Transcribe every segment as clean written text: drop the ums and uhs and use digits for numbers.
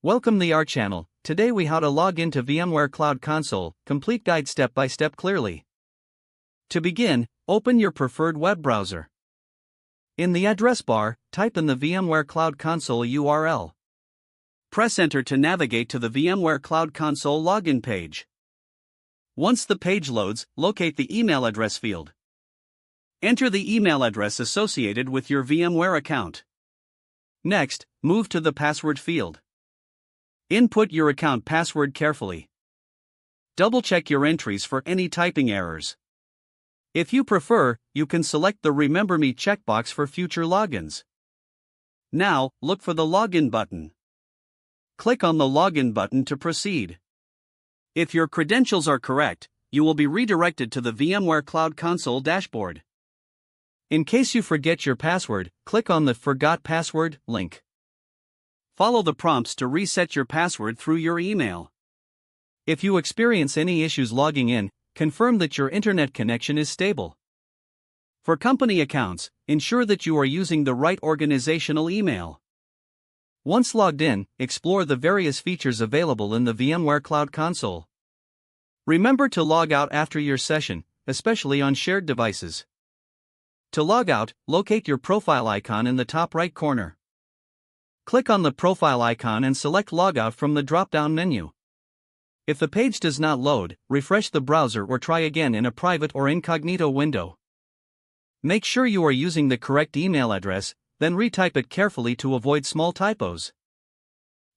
Welcome to our channel. Today we how to log into VMware Cloud Console, complete guide step by step clearly. To begin, open your preferred web browser. In the address bar, type in the VMware Cloud Console URL. Press enter to navigate to the VMware Cloud Console login page. Once the page loads, locate the email address field. Enter the email address associated with your VMware account. Next, move to the password field. Input your account password carefully. Double-check your entries for any typing errors. If you prefer, you can select the Remember Me checkbox for future logins. Now, look for the Login button. Click on the Login button to proceed. If your credentials are correct, you will be redirected to the VMware Cloud Console dashboard. In case you forget your password, click on the Forgot Password link. Follow the prompts to reset your password through your email. If you experience any issues logging in, confirm that your internet connection is stable. For company accounts, ensure that you are using the right organizational email. Once logged in, explore the various features available in the VMware Cloud Console. Remember to log out after your session, especially on shared devices. To log out, locate your profile icon in the top right corner. Click on the profile icon and select Logout from the drop-down menu. If the page does not load, refresh the browser or try again in a private or incognito window. Make sure you are using the correct email address, then retype it carefully to avoid small typos.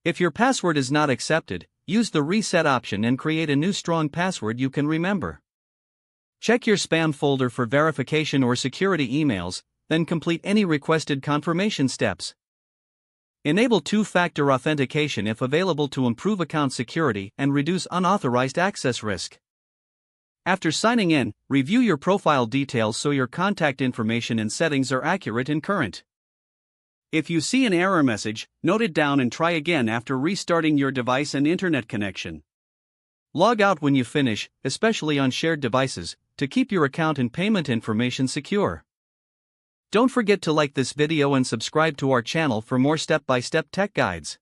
If your password is not accepted, use the reset option and create a new strong password you can remember. Check your spam folder for verification or security emails, then complete any requested confirmation steps. Enable two-factor authentication if available to improve account security and reduce unauthorized access risk. After signing in, review your profile details so your contact information and settings are accurate and current. If you see an error message, note it down and try again after restarting your device and internet connection. Log out when you finish, especially on shared devices, to keep your account and payment information secure. Don't forget to like this video and subscribe to our channel for more step-by-step tech guides.